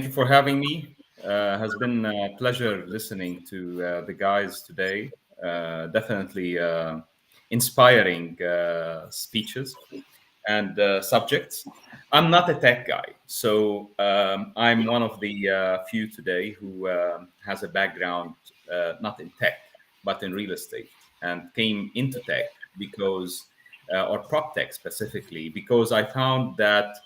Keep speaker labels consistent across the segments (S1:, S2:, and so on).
S1: you for having me. Has been a pleasure listening to the guys today. Definitely inspiring speeches and subjects. I'm not a tech guy, so I'm one of the few today who has a background not in tech but in real estate, and came into tech because, or prop tech specifically, because I found that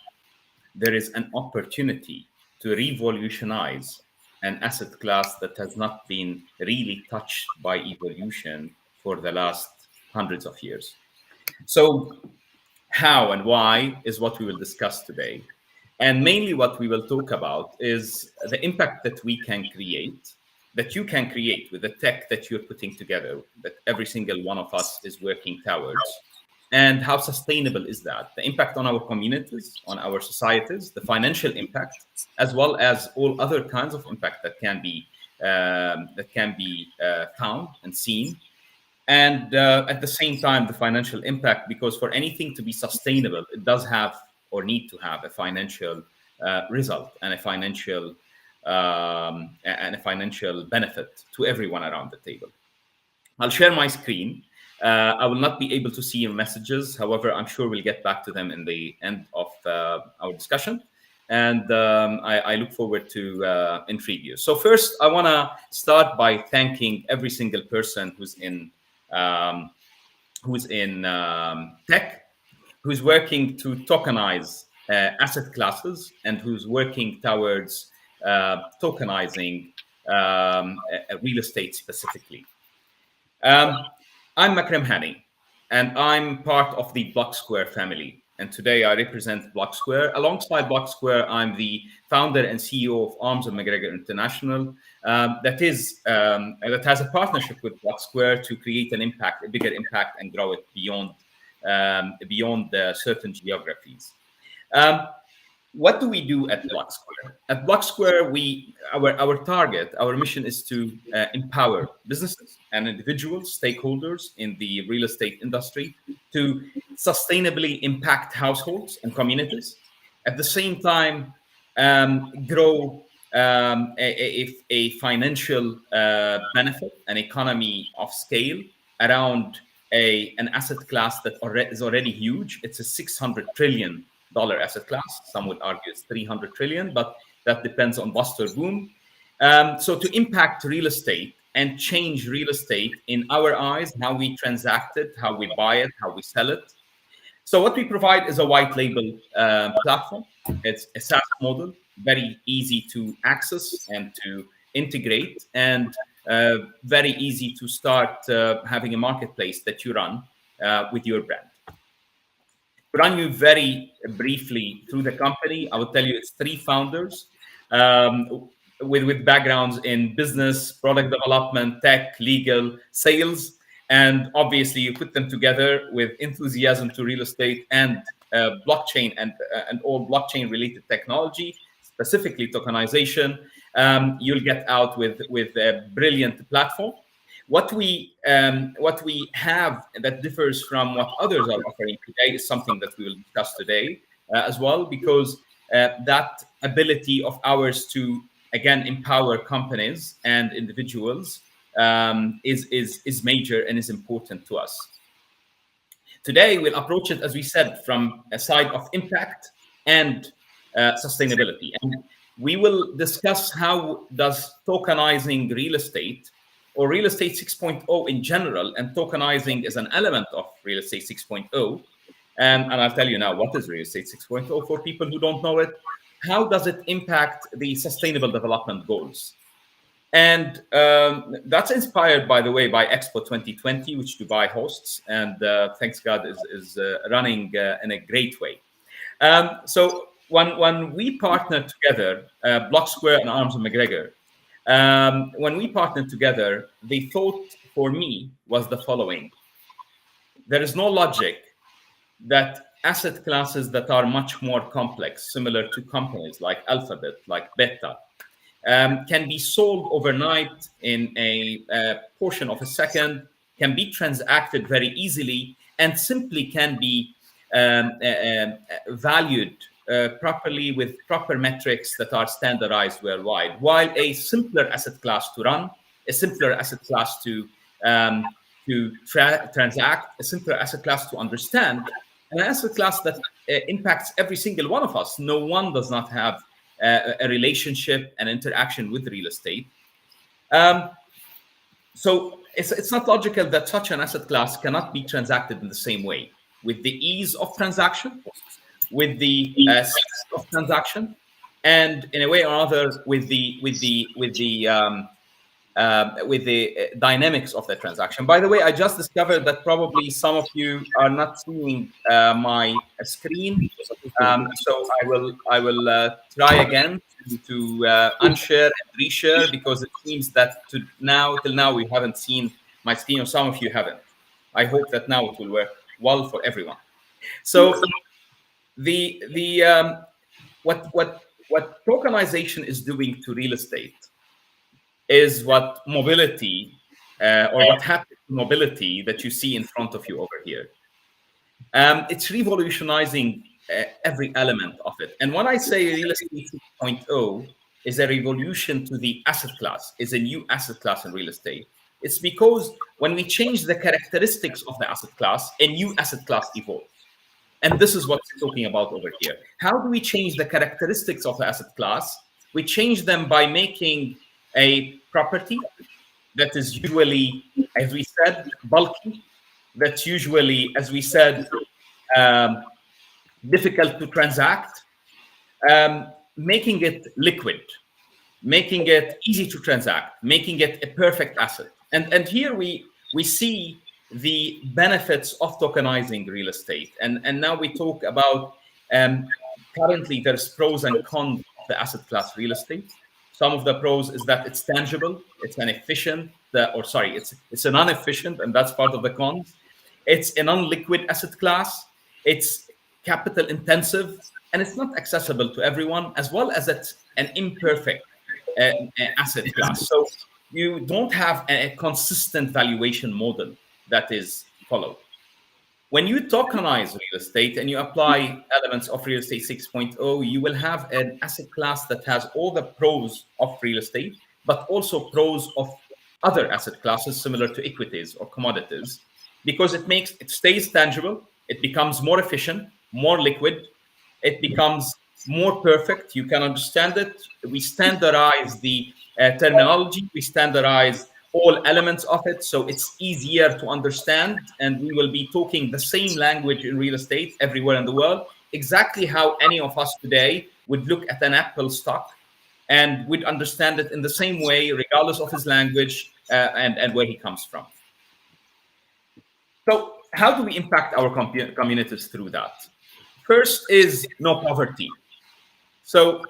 S1: there is an opportunity to revolutionize an asset class that has not been really touched by evolution for the last hundreds of years. So, how and why is what we will discuss today. And mainly, what we will talk about is the impact that we can create, that you can create with the tech that you're putting together, that every single one of us is working towards. And how sustainable is that? The impact on our communities, on our societies, the financial impact, as well as all other kinds of impact that can be found and seen, and at the same time the financial impact, because for anything to be sustainable it does have or need to have a financial result and a financial benefit to everyone around the table. I'll share my screen. I will not be able to see your messages. However, I'm sure we'll get back to them in the end of our discussion. And I look forward to intrigue you. So first, I want to start by thanking every single person um, who's in tech, who's working to tokenize asset classes, and who's working towards tokenizing real estate specifically. Um, I'm Makram Hani, and I'm part of the Blocksquare family. And today I represent Blocksquare. Alongside Blocksquare, I'm the founder and CEO of Arms and McGregor International, that has a partnership with Blocksquare to create an impact, a bigger impact, and grow it beyond certain geographies. Um, what do we do at Blocksquare? At Blocksquare, our target, our mission is to empower businesses and individuals, stakeholders in the real estate industry, to sustainably impact households and communities. At the same time, grow a financial benefit, an economy of scale around an asset class that is already huge. It's a $600 trillion asset class. Some would argue it's 300 trillion, but that depends on bust or boom. So to impact real estate and change real estate in our eyes, how we transact it, how we buy it, how we sell it. So what we provide is a white label platform. It's a SaaS model, very easy to access and to integrate, and very easy to start having a marketplace that you run with your brand. Run you very briefly through the company. I will tell you it's three founders with backgrounds in business, product development, tech, legal, sales. And obviously, you put them together with enthusiasm to real estate and blockchain and all blockchain-related technology, specifically tokenization. You'll get out with a brilliant platform. What we have that differs from what others are offering today is something that we will discuss today as well, because that ability of ours to again empower companies and individuals is major and is important to us. Today we'll approach it, as we said, from a side of impact and sustainability, and we will discuss how does tokenizing real estate, or real estate 6.0 in general, and tokenizing is an element of real estate 6.0. And I'll tell you now what is real estate 6.0 for people who don't know it. How does it impact the sustainable development goals? And that's inspired, by the way, by Expo 2020, which Dubai hosts, and thanks God is running in a great way. So when we partnered together, Blocksquare and Arms and McGregor, when we partnered together, the thought for me was the following. There is no logic that asset classes that are much more complex, similar to companies like Alphabet, like Beta, can be sold overnight in a portion of a second, can be transacted very easily, and simply can be valued properly with proper metrics that are standardized worldwide, while a simpler asset class to run, a simpler asset class to transact, a simpler asset class to understand, an asset class that impacts every single one of us. No one does not have a relationship and interaction with real estate. Um, so it's not logical that such an asset class cannot be transacted in the same way, with the ease of transaction, with the speed of transaction, and in a way or other with the dynamics of the transaction. By the way, I just discovered that probably some of you are not seeing my screen, so I will try again to unshare and reshare, because it seems that till now we haven't seen my screen, or some of you haven't. I hope that now it will work well for everyone. So the what tokenization is doing to real estate is what mobility or what happened to mobility that you see in front of you over here. It's revolutionizing every element of it. And when I say real estate 6.0 is a revolution to the asset class, is a new asset class in real estate, it's because when we change the characteristics of the asset class, a new asset class evolves. And this is what we're talking about over here. How do we change the characteristics of the asset class? We change them by making a property that is usually, as we said, bulky, that's usually, as we said, um, difficult to transact, making it liquid, making it easy to transact, making it a perfect asset. And here we see the benefits of tokenizing real estate. And now we talk about currently there's pros and cons of the asset class real estate. Some of the pros is that it's tangible, it's an efficient, it's an inefficient, and that's part of the cons. It's a non-liquid asset class. It's capital intensive, and it's not accessible to everyone, as well as it's an imperfect asset class. So you don't have a consistent valuation model that is followed. When you tokenize real estate and you apply elements of real estate 6.0, you will have an asset class that has all the pros of real estate, but also pros of other asset classes similar to equities or commodities, because it stays tangible, it becomes more efficient, more liquid, it becomes more perfect. You can understand it. We standardize the terminology, we standardize all elements of it, so it's easier to understand, and we will be talking the same language in real estate everywhere in the world, exactly how any of us today would look at an Apple stock and would understand it in the same way, regardless of his language and where he comes from. So how do we impact our communities through that? First is no poverty. So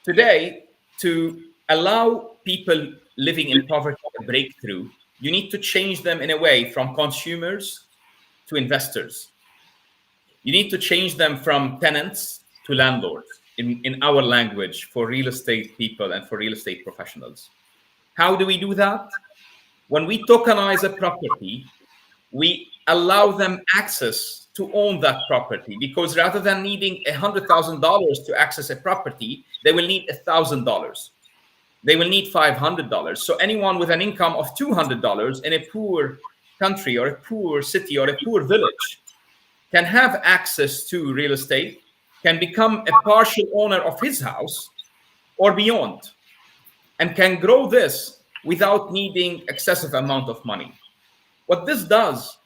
S1: today, to allow people living in poverty a breakthrough, you need to change them in a way from consumers to investors. You need to change them from tenants to landlords in our language for real estate people and for real estate professionals. How do we do that? When we tokenize a property, we allow them access to own that property, because rather than needing $100,000 to access a property, they will need $1,000. They will need $500. So anyone with an income of $200 in a poor country or a poor city or a poor village can have access to real estate, can become a partial owner of his house or beyond, and can grow this without needing excessive amount of money. What this does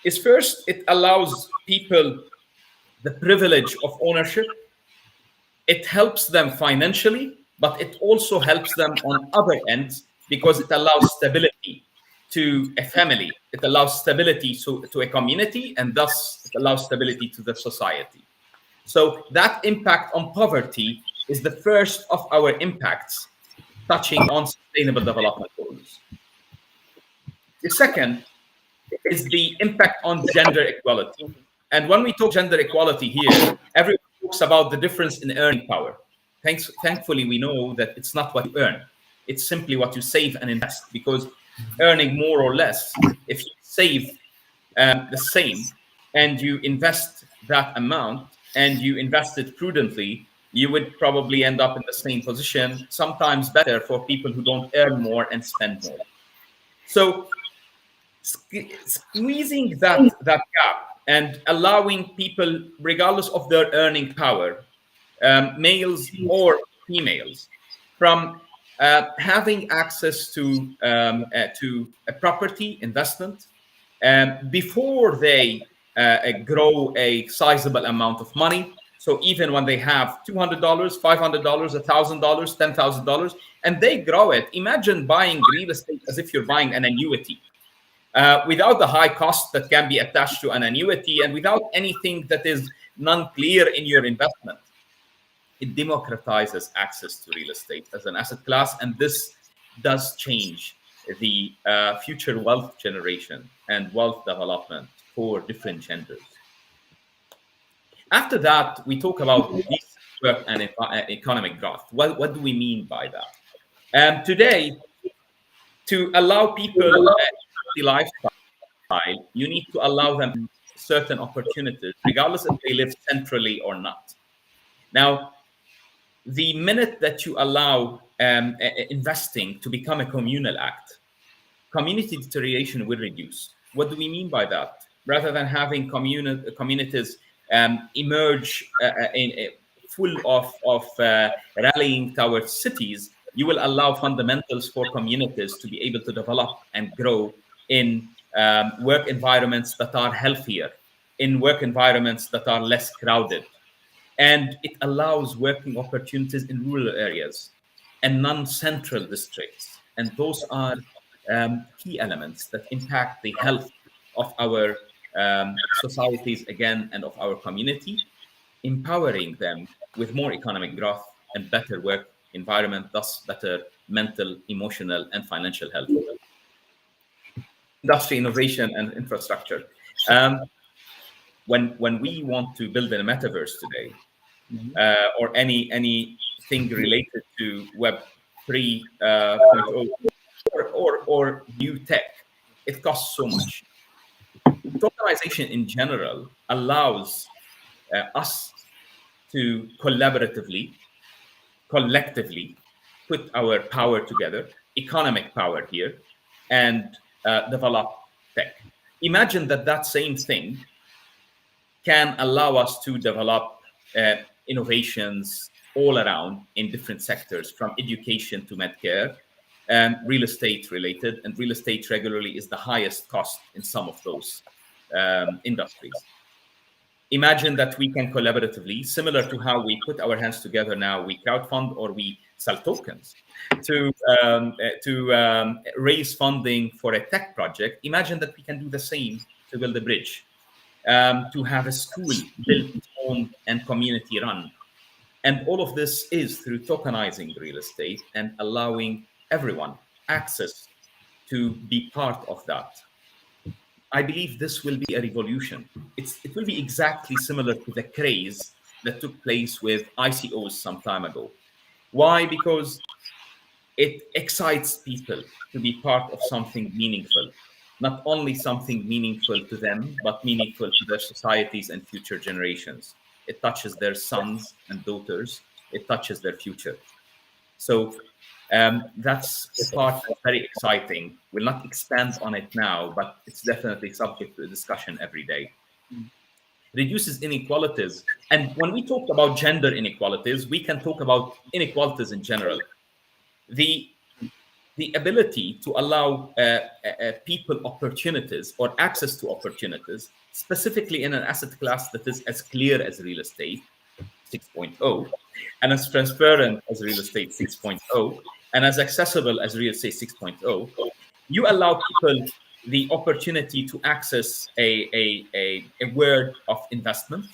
S1: is, first, it allows people the privilege of ownership. It helps them financially, but it also helps them on other ends, because it allows stability to a family. It allows stability to a community, and thus it allows stability to the society. So that impact on poverty is the first of our impacts touching on sustainable development goals. The second is the impact on gender equality. And when we talk gender equality here, everyone talks about the difference in earning power. Thankfully, we know that it's not what you earn. It's simply what you save and invest, because earning more or less, if you save the same and you invest that amount, and you invested prudently, you would probably end up in the same position, sometimes better for people who don't earn more and spend more. So squeezing that gap and allowing people, regardless of their earning power, males or females, from having access to a property investment before they grow a sizable amount of money. So even when they have $200, $500, $1,000, $10,000, and they grow it, imagine buying real estate as if you're buying an annuity, without the high cost that can be attached to an annuity and without anything that is non-clear in your investment. It democratizes access to real estate as an asset class, and this does change the future wealth generation and wealth development for different genders. After that, we talk about decent work and economic growth. What do we mean by that? Today, to allow people a healthy lifestyle, you need to allow them certain opportunities, regardless if they live centrally or not. Now, the minute that you allow investing to become a communal act, community deterioration will reduce. What do we mean by that? Rather than having communities emerge full of rallying towards cities, you will allow fundamentals for communities to be able to develop and grow in work environments that are healthier, in work environments that are less crowded, and it allows working opportunities in rural areas and non-central districts. And those are key elements that impact the health of our societies again and of our community, empowering them with more economic growth and better work environment, thus better mental, emotional, and financial health. Industry innovation and infrastructure. Um, when we want to build a metaverse today, or anything related to Web 3.0, or new tech, it costs so much. Tokenization in general allows us to collaboratively, collectively put our power together, economic power here, and develop tech. Imagine that same thing can allow us to develop innovations all around in different sectors, from education to medcare, and real estate related. And real estate regularly is the highest cost in some of those industries. Imagine that we can collaboratively, similar to how we put our hands together now, we crowdfund or we sell tokens to raise funding for a tech project. Imagine that we can do the same to build a bridge, to have a school built, owned, and community run. And all of this is through tokenizing real estate and allowing everyone access to be part of that. I believe this will be a revolution. It will be exactly similar to the craze that took place with ICOs some time ago. Why? Because it excites people to be part of something meaningful, not only something meaningful to them, but meaningful to their societies and future generations. It touches their sons and daughters, it touches their future. So that's the part that's very exciting. We'll not expand on it now, but it's definitely subject to discussion every day. Reduces inequalities. And when we talk about gender inequalities, we can talk about inequalities in general. The ability to allow people opportunities or access to opportunities, specifically in an asset class that is as clear as real estate 6.0, and as transparent as real estate 6.0, and as accessible as real estate 6.0, you allow people the opportunity to access a world of investment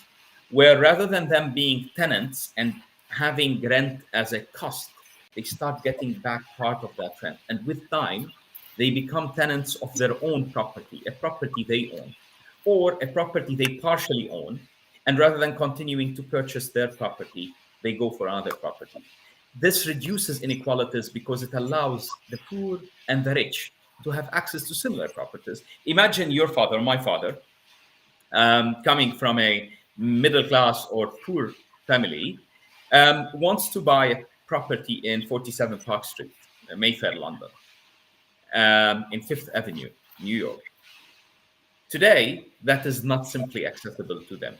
S1: where, rather than them being tenants and having rent as a cost, they start getting back part of that rent. And with time, they become tenants of their own property, a property they own, or a property they partially own. And rather than continuing to purchase their property, they go for another property. This reduces inequalities because it allows the poor and the rich to have access to similar properties. Imagine your father, my father, coming from a middle class or poor family wants to buy a property in 47 Park Street, Mayfair, London, in Fifth Avenue, New York. Today, that is not simply accessible to them.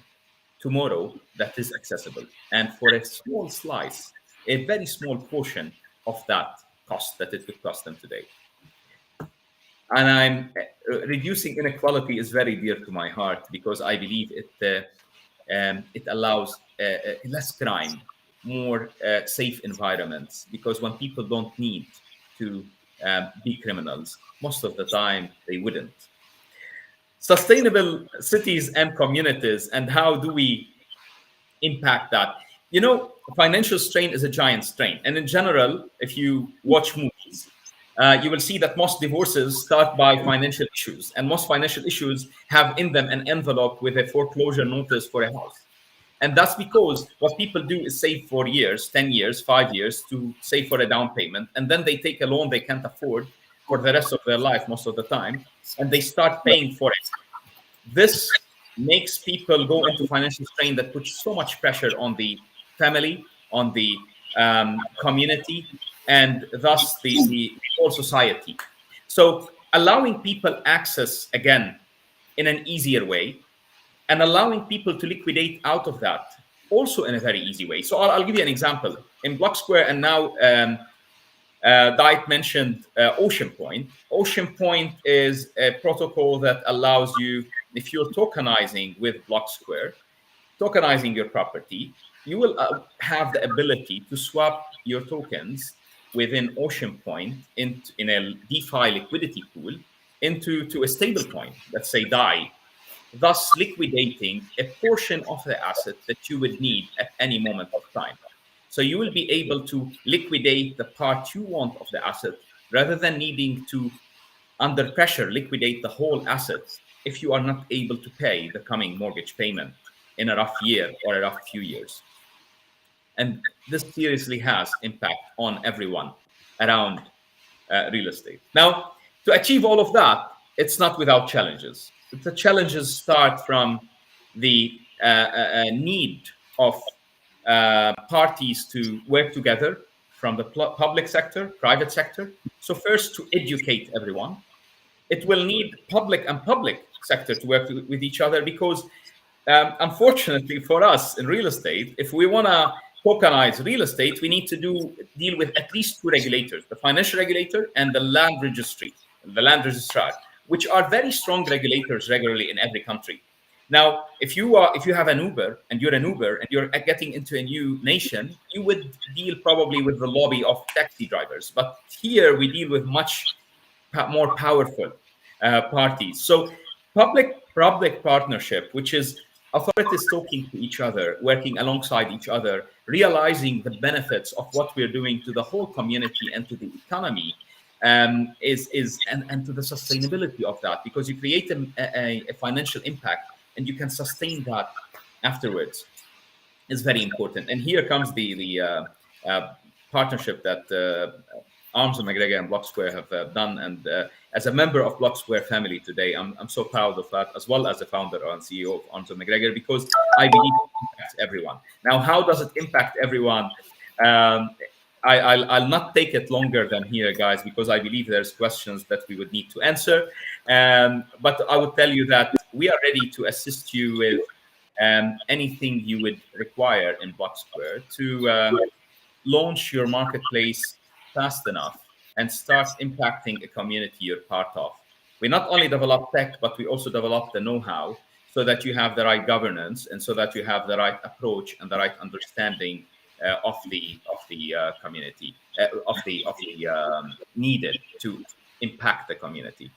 S1: Tomorrow, that is accessible. And for a small slice, a very small portion of that cost that it would cost them today. And I'm reducing inequality is very dear to my heart because I believe it allows less crime, more safe environments. Because when people don't need to be criminals, most of the time they wouldn't. Sustainable cities and communities, and how do we impact that? Financial strain is a giant strain. And in general, if you watch movies, you will see that most divorces start by financial issues. And most financial issues have in them an envelope with a foreclosure notice for a house. And that's because what people do is save for years, 10 years, 5 years to save for a down payment. And then they take a loan they can't afford for the rest of their life, most of the time. And they start paying for it. This makes people go into financial strain that puts so much pressure on the family, on the community, and thus the whole society. So allowing people access again in an easier way, and allowing people to liquidate out of that also in a very easy way. So I'll give you an example. In Blocksquare, and now Diet mentioned Ocean Point. Ocean Point is a protocol that allows you, if you're tokenizing with Blocksquare, tokenizing your property, you will have the ability to swap your tokens within Ocean Point in a DeFi liquidity pool into a stable coin, let's say DAI, thus liquidating a portion of the asset that you would need at any moment of time. So you will be able to liquidate the part you want of the asset rather than needing to, under pressure, liquidate the whole asset if you are not able to pay the coming mortgage payment in a rough year or a rough few years. And this seriously has impact on everyone around real estate. Now, to achieve all of that, it's not without challenges. The challenges start from the need of parties to work together from the public sector, private sector. So first, to educate everyone. It will need public and public sector to work with each other because unfortunately for us in real estate, if we want to tokenize real estate, we need to deal with at least two regulators: the financial regulator and the land registry, the land registrar, which are very strong regulators regularly in every country. Now, if you have an Uber and you're getting into a new nation, you would deal probably with the lobby of taxi drivers. But here we deal with much more powerful parties. So public partnership, which is authorities talking to each other, working alongside each other, realizing the benefits of what we're doing to the whole community and to the economy, and to the sustainability of that, because you create a financial impact and you can sustain that afterwards, is very important. And here comes the partnership that Arms and McGregor and Blocksquare have done. And as a member of Blocksquare family today, I'm so proud of that, as well as the founder and CEO of Arms and McGregor, because I believe it impacts everyone. Now, how does it impact everyone? I'll not take it longer than here, guys, because I believe there's questions that we would need to answer. But I would tell you that we are ready to assist you with anything you would require in Blocksquare to launch your marketplace fast enough and start impacting a community you're part of. We not only develop tech, but we also develop the know-how so that you have the right governance and so that you have the right approach and the right understanding of the community, needed to impact the community.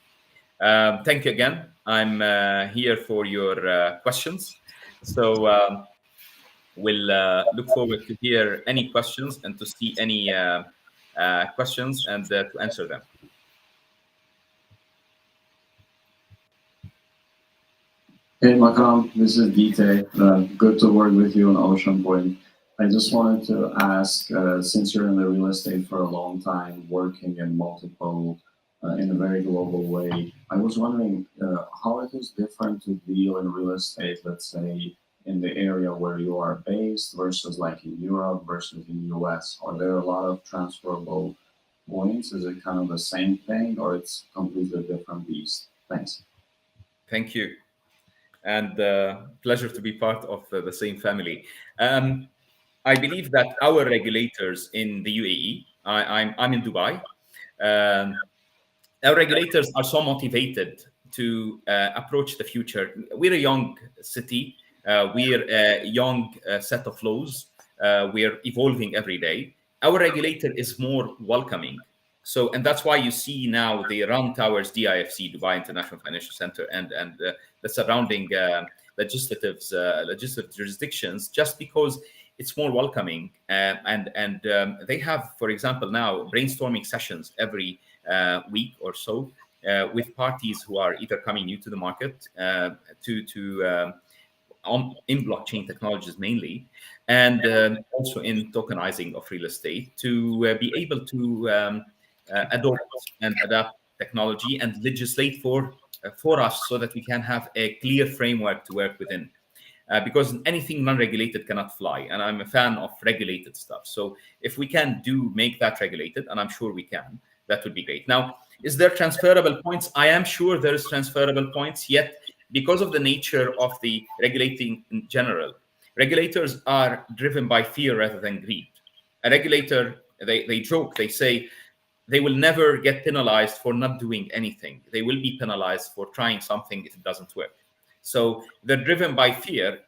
S1: Thank you again. I'm here for your questions. So we'll look forward to hear any questions and to see any questions and to answer them.
S2: Hey Makram, this is Dite. Good to work with you on Ocean Point. I just wanted to ask, since you're in the real estate for a long time, working in multiple, in a very global way, I was wondering how it is different to deal in real estate, let's say, in the area where you are based versus like in Europe versus in US? Are there a lot of transferable points? Is it kind of the same thing or it's completely different beast? Thanks.
S1: Thank you, and pleasure to be part of the same family. I believe that our regulators in the UAE, I'm in Dubai. Um, our regulators are so motivated to approach the future. We're a young city. We're a young set of laws. We're evolving every day. Our regulator is more welcoming. So, and that's why you see now the Run Towers, DIFC, Dubai International Financial Center, and the surrounding legislative jurisdictions, just because it's more welcoming. And they have, for example, now brainstorming sessions every week or so with parties who are either coming new to the market to on in blockchain technologies mainly, and also in tokenizing of real estate to be able to adopt and adapt technology and legislate for us so that we can have a clear framework to work within. Because anything non-regulated cannot fly, and I'm a fan of regulated stuff. So if we can make that regulated, and I'm sure we can, that would be great. Now, is there transferable points? I am sure there is transferable points, yet because of the nature of the regulating in general, regulators are driven by fear rather than greed. A regulator, they joke, they say they will never get penalized for not doing anything. They will be penalized for trying something if it doesn't work. So they're driven by fear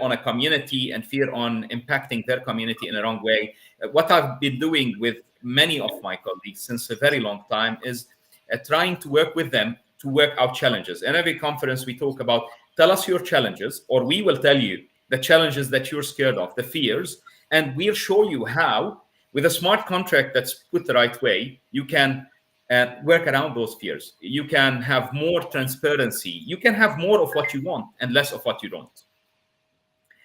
S1: on a community and fear on impacting their community in a wrong way. What I've been doing with many of my colleagues since a very long time is trying to work with them to work out challenges. In every conference, we talk about tell us your challenges, or we will tell you the challenges that you're scared of, the fears, and we'll show you how, with a smart contract that's put the right way, you can work around those fears. You can have more transparency. You can have more of what you want and less of what you don't.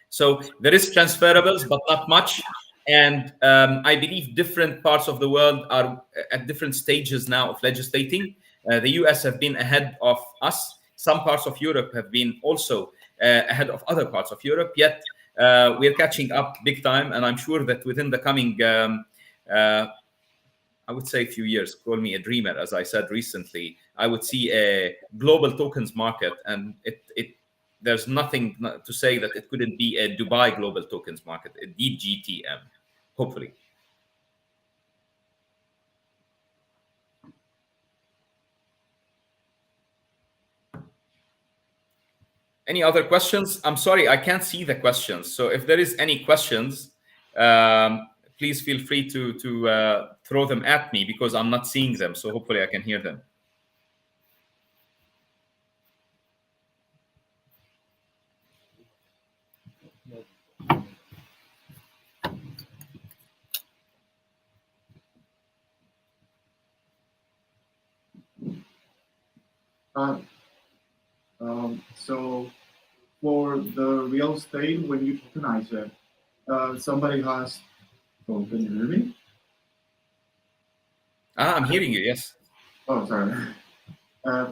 S1: So there is transferables, but not much. And I believe different parts of the world are at different stages now of legislating. The US have been ahead of us. Some parts of Europe have been also ahead of other parts of Europe. Yet we're catching up big time. And I'm sure that within the coming uh, I would say a few years, call me a dreamer, as I said recently, I would see a global tokens market, and it there's nothing to say that it couldn't be a Dubai global tokens market, a DGTM, hopefully. Any other questions? I'm sorry, I can't see the questions. So if there is any questions, please feel free to throw them at me because I'm not seeing them. So hopefully I can hear them.
S2: Uh, so for the real estate, when you tokenize it, somebody has. Oh, can you hear me?
S1: I'm hearing you. Yes.
S2: Oh, sorry.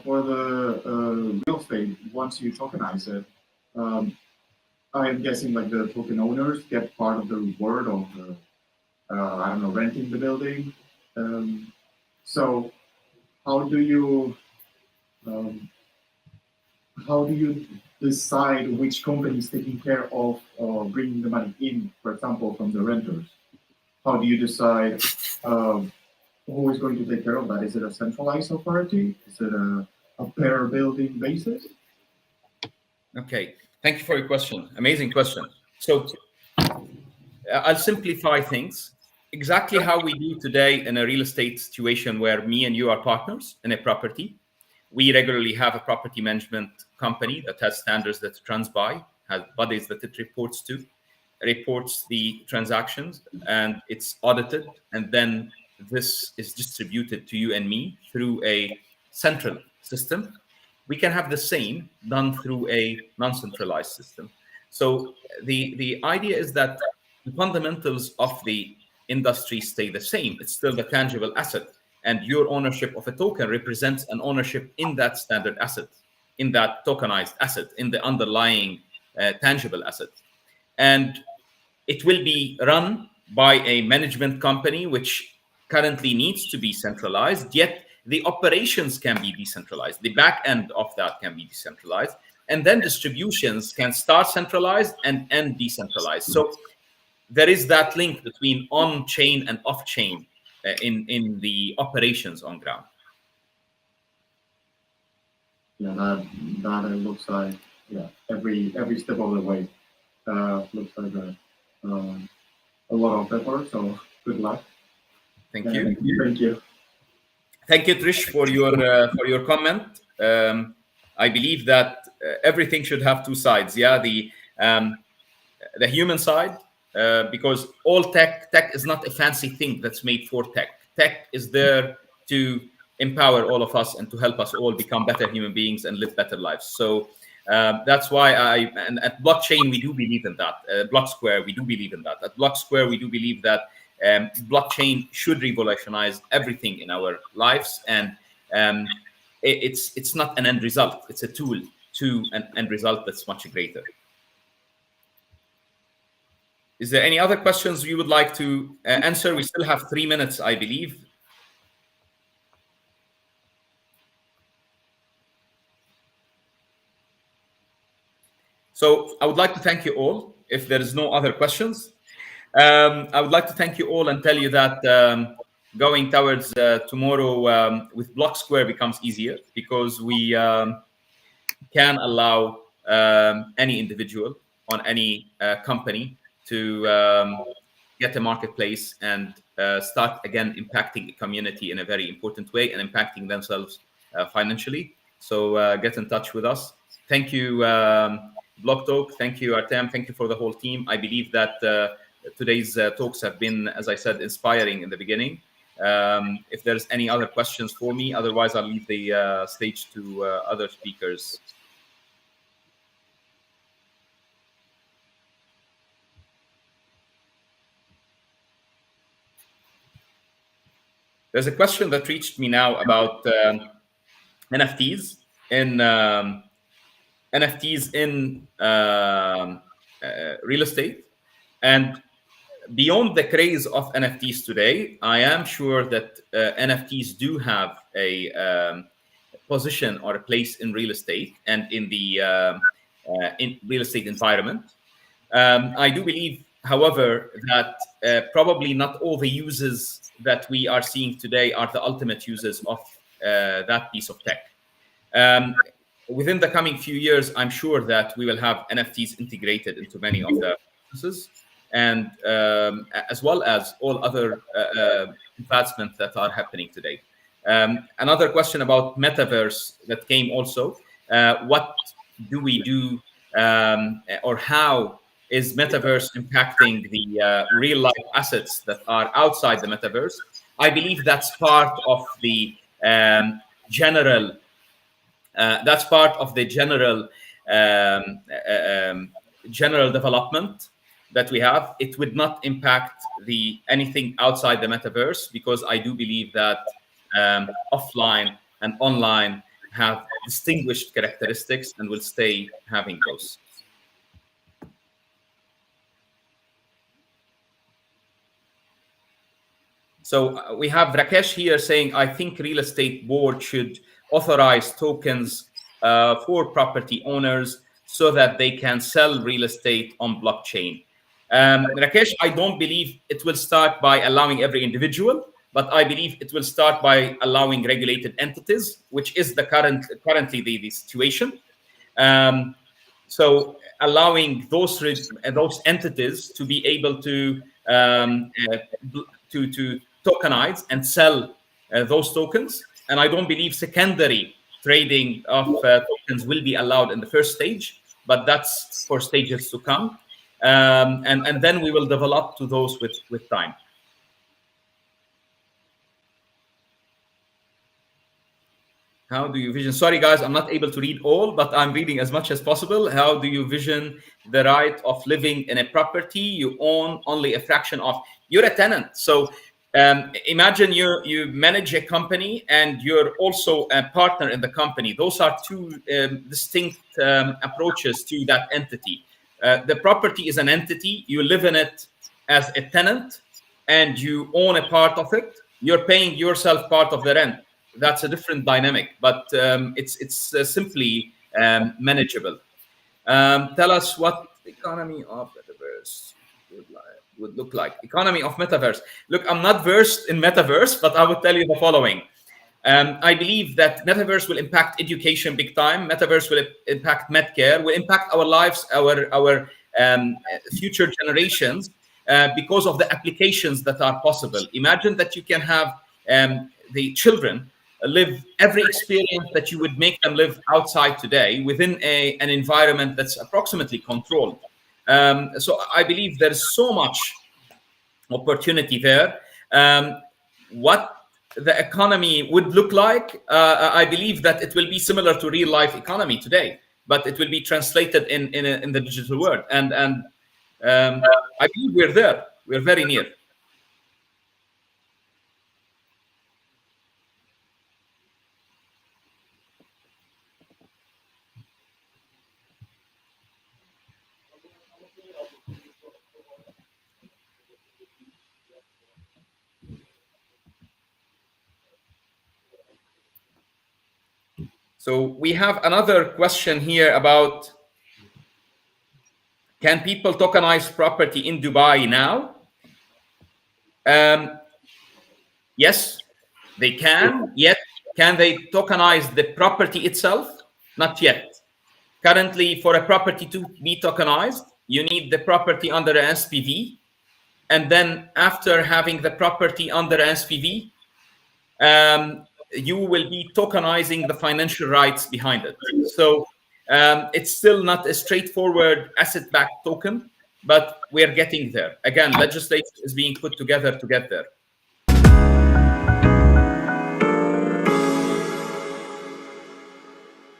S2: For the real estate, once you tokenize it, um, I'm guessing like the token owners get part of the reward of the, I don't know, renting the building. Um, so how do you um, how do you decide which company is taking care of bringing the money in, for example, from the renters? How do you decide who is going to take care of that? Is it a centralized authority? Is it a per building basis?
S1: Okay. Thank you for your question. Amazing question. So I'll simplify things. Exactly how we do today in a real estate situation where me and you are partners in a property. We regularly have a property management company that has standards that it runs by, has bodies that it reports to, reports the transactions, and it's audited. And then this is distributed to you and me through a central system. We can have the same done through a non-centralized system. So the idea is that the fundamentals of the industry stay the same. It's still the tangible asset, and your ownership of a token represents an ownership in that standard asset, in that tokenized asset, in the underlying tangible asset. And it will be run by a management company, which currently needs to be centralized, yet the operations can be decentralized. The back end of that can be decentralized. And then distributions can start centralized and end decentralized. So there is that link between on chain and off chain in the operations on ground.
S2: Yeah, that it looks like, yeah, every step of the way looks like a lot of effort. So good luck.
S1: Thank you.
S2: Thank you.
S1: Thank you, Trish, for your comment. I believe that everything should have two sides. Yeah, the human side, because all tech is not a fancy thing that's made for tech. Tech is there to empower all of us and to help us all become better human beings and live better lives. So that's why and at blockchain we do believe in that. Blocksquare, we do believe in that. At Blocksquare, we do believe that blockchain should revolutionize everything in our lives, and it's not an end result; it's a tool to an end result that's much greater. Is there any other questions you would like to answer? We still have 3 minutes, I believe. So I would like to thank you all. If there is no other questions, I would like to thank you all and tell you that going towards tomorrow with Blocksquare becomes easier because we can allow any individual on any company to get a marketplace and start again impacting the community in a very important way and impacting themselves financially. So get in touch with us. Thank you, BlockTalk. Thank you, Artem. Thank you for the whole team. I believe that today's talks have been, as I said, inspiring in the beginning. If there's any other questions for me, otherwise I'll leave the stage to other speakers. There's a question that reached me now about NFTs in real estate. And beyond the craze of NFTs today, I am sure that NFTs do have a position or a place in real estate and in the in real estate environment. I do believe, however, that probably not all the uses that we are seeing today are the ultimate uses of that piece of tech. Within the coming few years, I'm sure that we will have NFTs integrated into many of the processes, and as well as all other advancements that are happening today. Another question about metaverse that came also. What do we do, or how is metaverse impacting the real life assets that are outside the metaverse? I believe that's part of the general. That's part of the general development that we have. It would not impact the anything outside the metaverse because I do believe that offline and online have distinguished characteristics and will stay having those. So we have Rakesh here saying, I think real estate board should authorize tokens for property owners so that they can sell real estate on blockchain. Rakesh, I don't believe it will start by allowing every individual, but I believe it will start by allowing regulated entities, which is currently the situation. So allowing those entities to be able to tokenize and sell those tokens. And I don't believe secondary trading of tokens will be allowed in the first stage, but that's for stages to come. And then we will develop to those with time. How do you vision? Sorry, guys, I'm not able to read all, but I'm reading as much as possible. How do you vision the right of living in a property you own only a fraction of? You're a tenant. So Imagine you manage a company and you're also a partner in the company. Those are two distinct approaches to that entity. The property is an entity. You live in it as a tenant and you own a part of it. You're paying yourself part of the rent. That's a different dynamic, but it's simply manageable. Tell us what economy of metaverse would look like. Economy of metaverse. Look, I'm not versed in metaverse, but I would tell you the following. I believe that metaverse will impact education big time. Metaverse will impact medcare, will impact our lives, our future generations, because of the applications that are possible. Imagine that you can have the children live every experience that you would make them live outside today within an environment that's approximately controlled. So I believe there's so much opportunity there. What the economy would look like, I believe that it will be similar to real life economy today, but it will be translated in the digital world. And I believe we're there. We're very near. So we have another question here about, can people tokenize property in Dubai now? Yes, they can. Yet, can they tokenize the property itself? Not yet. Currently, for a property to be tokenized, you need the property under an SPV. And then after having the property under an SPV, you will be tokenizing the financial rights behind it. So it's still not a straightforward asset-backed token, but we're getting there. Again, legislation is being put together to get there.